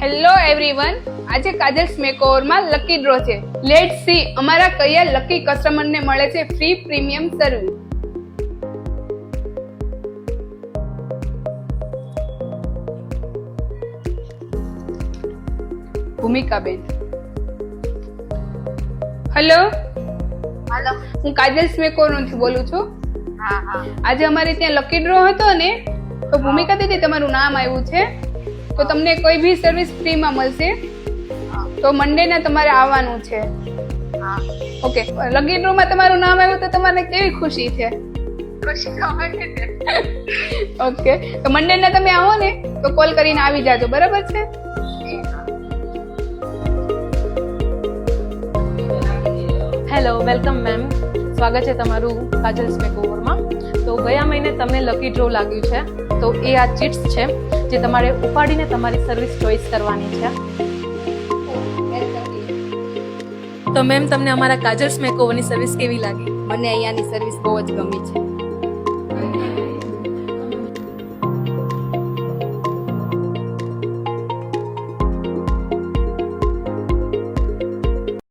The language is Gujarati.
હેલો એવરીવન, આજે કાજલ્સ મેકઓવરમાં લકી ડ્રો છે. લેટ્સ સી અમારા કયા લકી કસ્ટમરને મળે છે free premium service. Bhumikaben. Hello, હાલો. હું કાજલ્સ મેકઓવરથી બોલું છું. હા હા. આજે અમારે ત્યાં લકી ડ્રો હતો ને, તો ભૂમિકા દીદી તમારું નામ આવ્યું છે, તો તમને કોઈ બી સર્વિસ ફ્રીમાં મળશે. તો મંડેના તમારે આવવાનું છે. હા. ઓકે, લકી ડ્રોમાં તમારું નામ આવ્યું તો તમારે કેવી ખુશી છે? ખુશી ખબર છે. ઓકે, તો મંડેના તમે આવો ને તો કોલ કરીને આવી જાજો, બરાબર છે? Hello, welcome ma'am. સ્વાગત છે તમારું કાજલ્સ મેકઓવરમાં. તો ગયા મહિને તમને લકી ડ્રો લાગ્યું છે, તો એ આ ચિટ્સ છે જે તમારે ઉપાડીને તમારી સર્વિસ ચોઈસ કરવાની છે. તો મેમ, તમને અમારા કાજલ્સ મેકઓવરની સર્વિસ કેવી લાગી? મને અહીંયાની સર્વિસ બહુ જ ગમી છે.